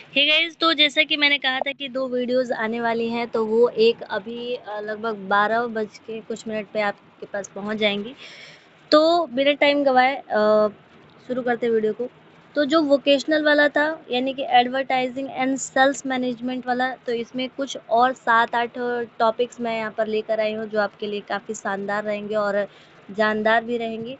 Hey guys, तो जैसा कि मैंने कहा था कि 2 वीडियोज़ आने वाली हैं, तो वो एक अभी लगभग 12 बज के कुछ मिनट पे आपके पास पहुँच जाएँगी। तो बिना टाइम गँवाए शुरू करते हैं वीडियो को। तो जो वोकेशनल वाला था, यानी कि एडवर्टाइज़िंग एंड सेल्स मैनेजमेंट वाला, तो इसमें कुछ और 7-8 टॉपिक्स मैं यहाँ पर लेकर आई हूँ, जो आपके लिए काफ़ी शानदार रहेंगे और जानदार भी रहेंगे।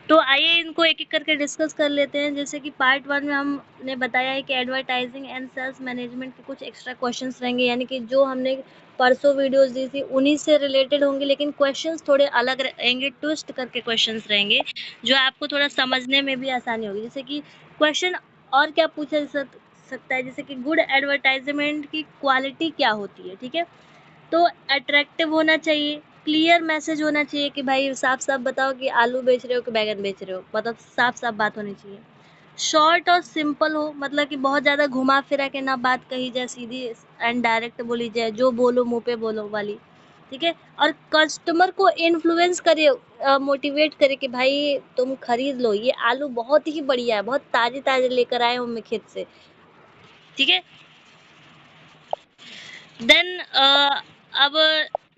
तो आइए इनको एक-एक करके डिस्कस कर लेते हैं। जैसे कि पार्ट 1 में हमने बताया है कि एडवर्टाइज़िंग एंड सेल्स मैनेजमेंट के कुछ एक्स्ट्रा क्वेश्चंस रहेंगे, यानी कि जो हमने परसों वीडियोज़ दी थी, उन्हीं से रिलेटेड होंगे, लेकिन क्वेश्चंस थोड़े अलग रहेंगे, ट्विस्ट करके क्वेश्चंस रहेंगे, जो आपको थोड़ा समझने में भी आसानी होगी। जैसे कि क्वेश्चन और क्या पूछा जा सकता है, जैसे कि गुड एडवर्टाइज़मेंट की क्वालिटी क्या होती है, ठीक है? तो अट्रैक्टिव होना चाहिए, क्लियर मैसेज होना चाहिए कि भाई साफ-साफ बताओ कि आलू बेच रहे हो कि बैंगन बेच रहे हो, मतलब साफ-साफ बात होनी चाहिए। शॉर्ट और सिंपल हो, मतलब कि बहुत ज़्यादा घुमा-फिरा के ना बात कही जाए, सीधी एंड डायरेक्ट बोली जाए, जो बोलो मुँह पे बोलो वाली, ठीक है? और कस्टमर को इन्फ्लुएंस करे, मोटिवेट करे कि भाई तुम खरीद लो, ये आलू बहुत ही बढ़िया है, बहुत ताज़े-ताज़े लेकर आए हूँ मैं खेत से, ठीक है? देन अब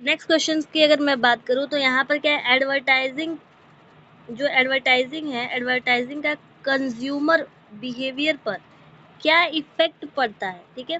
नेक्स्ट क्वेश्चंस की अगर मैं बात करूँ, तो यहाँ पर क्या है, एडवर्टाइजिंग का कंज्यूमर बिहेवियर पर क्या इफ़ेक्ट पड़ता है, ठीक है?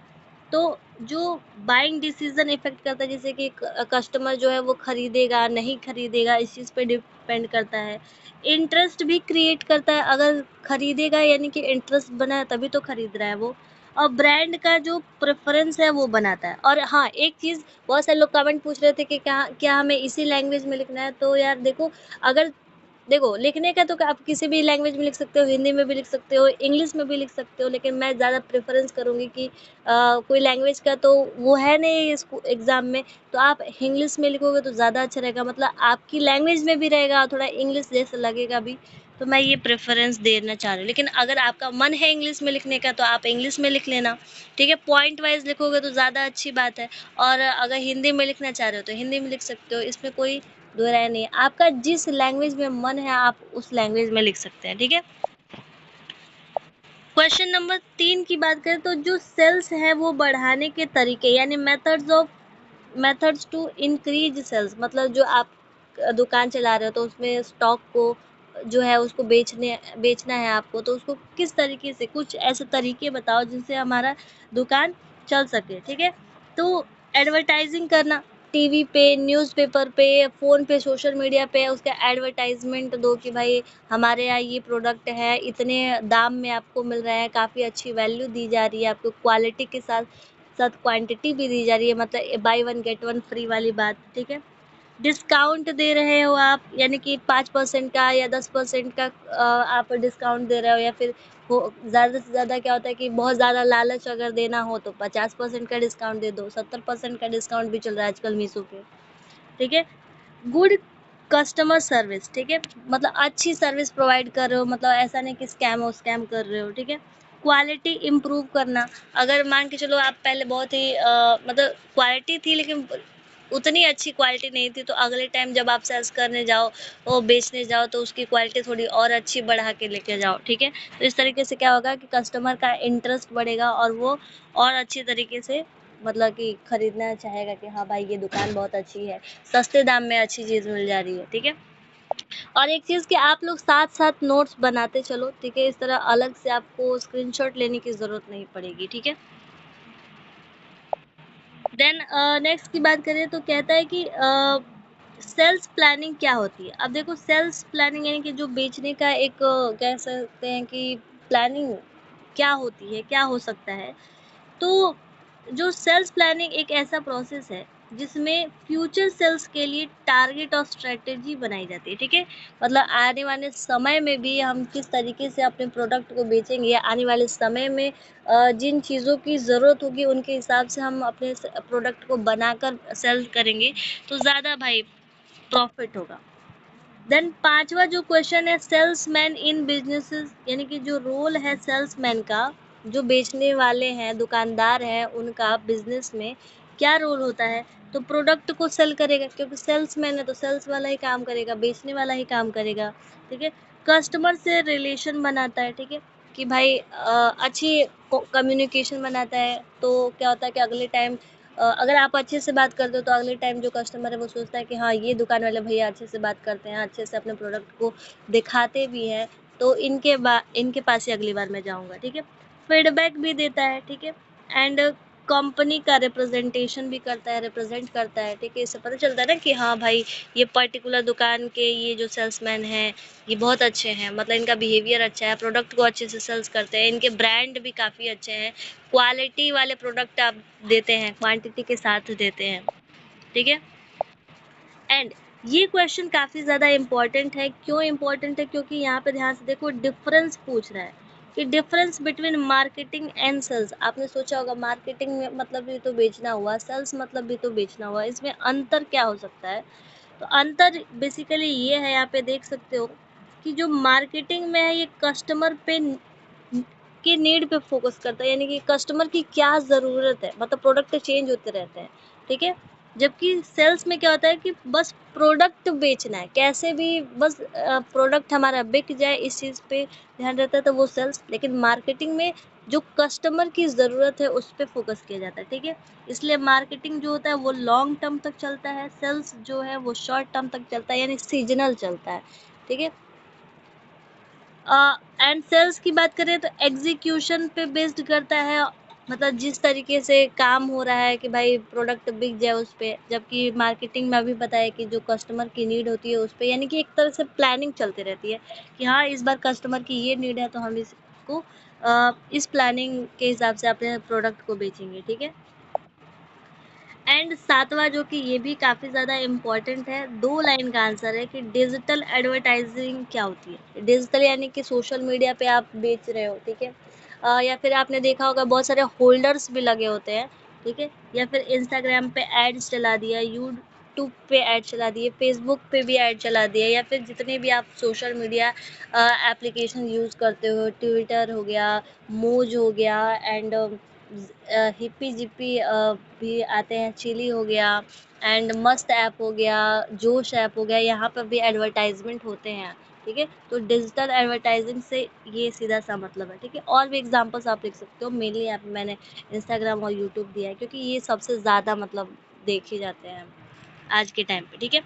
तो जो बाइंग डिसीज़न इफ़ेक्ट करता है, जैसे कि कस्टमर जो है वो खरीदेगा, नहीं खरीदेगा, इस चीज़ पे डिपेंड करता है। इंटरेस्ट भी क्रिएट करता है, अगर खरीदेगा यानी कि इंटरेस्ट बना है तभी तो खरीद रहा है वो। और ब्रांड का जो प्रेफ़रेंस है वो बनाता है। और हाँ, एक चीज़, बहुत सारे लोग कमेंट पूछ रहे थे कि क्या क्या हमें इसी लैंग्वेज में लिखना है? तो यार देखो, अगर देखो, लिखने का तो आप किसी भी लैंग्वेज में लिख सकते हो, हिंदी में भी लिख सकते हो, इंग्लिश में भी लिख सकते हो, लेकिन मैं ज़्यादा प्रेफ़रेंस करूँगी कि कोई लैंग्वेज का तो वो है नहीं इसको एग्ज़ाम में, तो आप इंग्लिश में लिखोगे तो ज़्यादा अच्छा रहेगा, मतलब आपकी लैंग्वेज में भी रहेगा, थोड़ा इंग्लिश जैसा लगेगा भी, तो मैं ये प्रेफ़रेंस देना चाह रही हूँ। लेकिन अगर आपका मन है इंग्लिश में लिखने का, तो आप इंग्लिश में लिख लेना, ठीक है? पॉइंट वाइज़ लिखोगे तो ज़्यादा अच्छी बात है, और अगर हिंदी में लिखना चाह रहे हो, तो हिंदी में लिख सकते हो, इसमें कोई दो राय नहीं है। आपका जिस लैंग्वेज में मन है, आप उस लैंग्वेज में लिख सकते हैं, ठीक है? क्वेश्चन नंबर 3 की बात करें, तो जो सेल्स है वो बढ़ाने के तरीके, यानी मेथड्स टू इंक्रीज सेल्स, मतलब जो आप दुकान चला रहे हो, तो उसमें स्टॉक को जो है उसको बेचना है आपको, तो उसको किस तरीके से, कुछ ऐसे तरीके बताओ जिनसे हमारा दुकान चल सके, ठीक है? तो एडवर्टाइजिंग करना, टीवी पे, न्यूज़पेपर पे, फ़ोन पे, सोशल मीडिया पे उसका एडवर्टाइजमेंट दो कि भाई हमारे यहाँ ये प्रोडक्ट है, इतने दाम में आपको मिल रहा है, काफ़ी अच्छी वैल्यू दी जा रही है आपको, क्वालिटी के साथ साथ क्वांटिटी भी दी जा रही है, मतलब by one get one free वाली बात, ठीक है? डिस्काउंट दे रहे हो आप, यानी कि 5% का या 10% का आप डिस्काउंट दे रहे हो, या फिर हो ज़्यादा से ज़्यादा क्या होता है कि बहुत ज़्यादा लालच अगर देना हो तो 50% का डिस्काउंट दे दो, 70% का डिस्काउंट भी चल रहा है आजकल मीशो पे, ठीक है? गुड कस्टमर सर्विस, ठीक है? मतलब अच्छी सर्विस प्रोवाइड कर रहे हो, मतलब ऐसा नहीं कि स्कैम कर रहे हो, ठीक है? क्वालिटी इम्प्रूव करना, अगर मान के चलो आप पहले बहुत ही मतलब क्वालिटी थी, लेकिन उतनी अच्छी क्वालिटी नहीं थी, तो अगले टाइम जब आप सेल्स करने जाओ और बेचने जाओ, तो उसकी क्वालिटी थोड़ी और अच्छी बढ़ा के लेके जाओ, ठीक है? तो इस तरीके से क्या होगा कि कस्टमर का इंटरेस्ट बढ़ेगा और वो और अच्छी तरीके से, मतलब कि खरीदना चाहेगा कि हाँ भाई, ये दुकान बहुत अच्छी है, सस्ते दाम में अच्छी चीज़ मिल जा रही है, ठीक है? और एक चीज़ कि आप लोग साथ-साथ नोट्स बनाते चलो, ठीक है? इस तरह अलग से आपको स्क्रीनशॉट लेने की ज़रूरत नहीं पड़ेगी, ठीक है? देन नेक्स्ट की बात करें, तो कहता है कि सेल्स प्लानिंग क्या होती है? अब देखो, सेल्स प्लानिंग यानी कि जो बेचने का एक कह सकते हैं कि प्लानिंग क्या होती है, क्या हो सकता है? तो जो सेल्स प्लानिंग एक ऐसा प्रोसेस है जिसमें फ्यूचर सेल्स के लिए टारगेट और स्ट्रेटेजी बनाई जाती है, ठीक है? मतलब आने वाले समय में भी हम किस तरीके से अपने प्रोडक्ट को बेचेंगे, या आने वाले समय में जिन चीज़ों की ज़रूरत होगी उनके हिसाब से हम अपने प्रोडक्ट को बनाकर सेल करेंगे, तो ज़्यादा भाई प्रॉफिट होगा। देन 5वां जो क्वेश्चन है, सेल्समैन इन बिजनेसेस, यानी कि जो रोल है सेल्समैन का, जो बेचने वाले हैं, दुकानदार हैं, उनका बिजनेस में क्या रोल होता है? तो प्रोडक्ट को सेल करेगा, क्योंकि सेल्समैन है तो सेल्स वाला ही काम करेगा, बेचने वाला ही काम करेगा, ठीक है? कस्टमर से रिलेशन बनाता है, ठीक है? कि भाई अच्छी कम्युनिकेशन बनाता है, तो क्या होता है कि अगले टाइम अगर आप अच्छे से बात करते हो तो अगले टाइम जो कस्टमर है वो सोचता है कि हाँ, ये दुकान वाले भैया अच्छे से बात करते हैं, अच्छे से अपने प्रोडक्ट को दिखाते भी हैं, तो इनके पास ही अगली बार मैं जाऊँगा, ठीक है। फीडबैक भी देता है, ठीक है। एंड कंपनी का रिप्रेजेंटेशन भी करता है, रिप्रेजेंट करता है, ठीक है। इससे पता चलता है ना कि हाँ भाई, ये पर्टिकुलर दुकान के ये जो सेल्समैन हैं, ये बहुत अच्छे हैं, मतलब इनका बिहेवियर अच्छा है, प्रोडक्ट को अच्छे से सेल्स करते हैं, इनके ब्रांड भी काफ़ी अच्छे हैं, क्वालिटी वाले प्रोडक्ट आप देते हैं, क्वांटिटी के साथ देते हैं, ठीक है। एंड ये क्वेश्चन काफ़ी ज़्यादा इम्पोर्टेंट है। क्यों इम्पोर्टेंट है? क्योंकि यहाँ पे ध्यान से देखो, डिफरेंस पूछ रहा है कि difference between marketing and sales. आपने सोचा होगा मार्केटिंग में मतलब भी तो बेचना हुआ, सेल्स मतलब भी तो बेचना हुआ, इसमें अंतर क्या हो सकता है? तो अंतर बेसिकली ये है, यहाँ पे देख सकते हो कि जो मार्केटिंग में है ये कस्टमर पे के नीड पे फोकस करता है, यानी कि कस्टमर की क्या ज़रूरत है, मतलब प्रोडक्ट चेंज होते रहते हैं, ठीक है। जबकि सेल्स में क्या होता है कि बस प्रोडक्ट बेचना है, कैसे भी बस प्रोडक्ट हमारा बिक जाए, इस चीज़ पे ध्यान रहता है, तो वो सेल्स। लेकिन मार्केटिंग में जो कस्टमर की ज़रूरत है उस पे फोकस किया जाता है, ठीक है। इसलिए मार्केटिंग जो होता है वो लॉन्ग टर्म तक चलता है, सेल्स जो है वो शॉर्ट टर्म तक चलता है, यानी सीजनल चलता है, ठीक है। एंड सेल्स की बात करें तो एग्जीक्यूशन पे बेस्ड करता है, मतलब जिस तरीके से काम हो रहा है कि भाई प्रोडक्ट बिक जाए उस पे। जबकि मार्केटिंग में अभी बताया कि जो कस्टमर की नीड होती है उस पे, यानी कि एक तरह से प्लानिंग चलती रहती है कि हाँ, इस बार कस्टमर की ये नीड है तो हम इसको इस प्लानिंग के हिसाब से अपने प्रोडक्ट को बेचेंगे, ठीक है। एंड सातवां, जो कि ये भी काफ़ी ज़्यादा इम्पोर्टेंट है, 2 लाइन का आंसर है कि डिजिटल एडवर्टाइजिंग क्या होती है। डिजिटल यानी कि सोशल मीडिया पे आप बेच रहे हो, ठीक है। या फिर आपने देखा होगा बहुत सारे होल्डर्स भी लगे होते हैं, ठीक है। या फिर इंस्टाग्राम पे एड्स चला दिया, यूट्यूब पे ऐड चला दिए, फेसबुक पे भी ऐड चला दिया, या फिर जितने भी आप सोशल मीडिया एप्लीकेशन यूज़ करते हो, ट्विटर हो गया, मोज हो गया, एंड हिप्पी जिप्पी भी आते हैं, चिली हो गया, एंड मस्त ऐप हो गया, जोश ऐप हो गया, यहाँ पर भी एडवर्टाइजमेंट होते हैं, ठीक है। तो डिजिटल एडवर्टाइजिंग से ये सीधा सा मतलब है, ठीक है। और भी एग्जांपल्स आप लिख सकते हो, मेनली यहाँ पे मैंने इंस्टाग्राम और यूट्यूब दिया है क्योंकि ये सबसे ज़्यादा मतलब देखे जाते हैं आज के टाइम पे, ठीक है।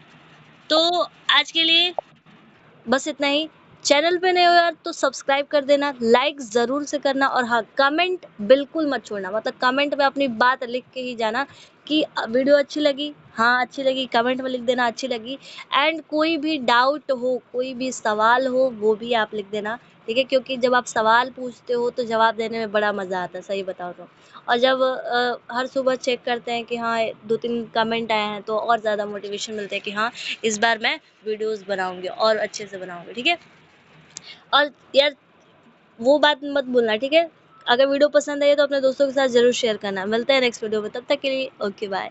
तो आज के लिए बस इतना ही। चैनल पे नए हो यार तो सब्सक्राइब कर देना, लाइक ज़रूर से करना, और हाँ, कमेंट बिल्कुल मत छोड़ना, मतलब कमेंट में अपनी बात लिख के ही जाना कि वीडियो अच्छी लगी, हाँ अच्छी लगी, कमेंट में लिख देना अच्छी लगी। एंड कोई भी डाउट हो, कोई भी सवाल हो, वो भी आप लिख देना, ठीक है। क्योंकि जब आप सवाल पूछते हो तो जवाब देने में बड़ा मज़ा आता है, सही बताओ तो। और जब हर सुबह चेक करते हैं कि हाँ 2-3 कमेंट आए हैं, तो और ज़्यादा मोटिवेशन मिलता है कि हाँ, इस बार मैं वीडियोस बनाऊंगी और अच्छे से बनाऊंगी, ठीक है। और यार, वो बात मत भूलना, ठीक है। अगर वीडियो पसंद आई तो अपने दोस्तों के साथ जरूर शेयर करना। मिलते हैं नेक्स्ट वीडियो में, तब तक के लिए ओके बाय।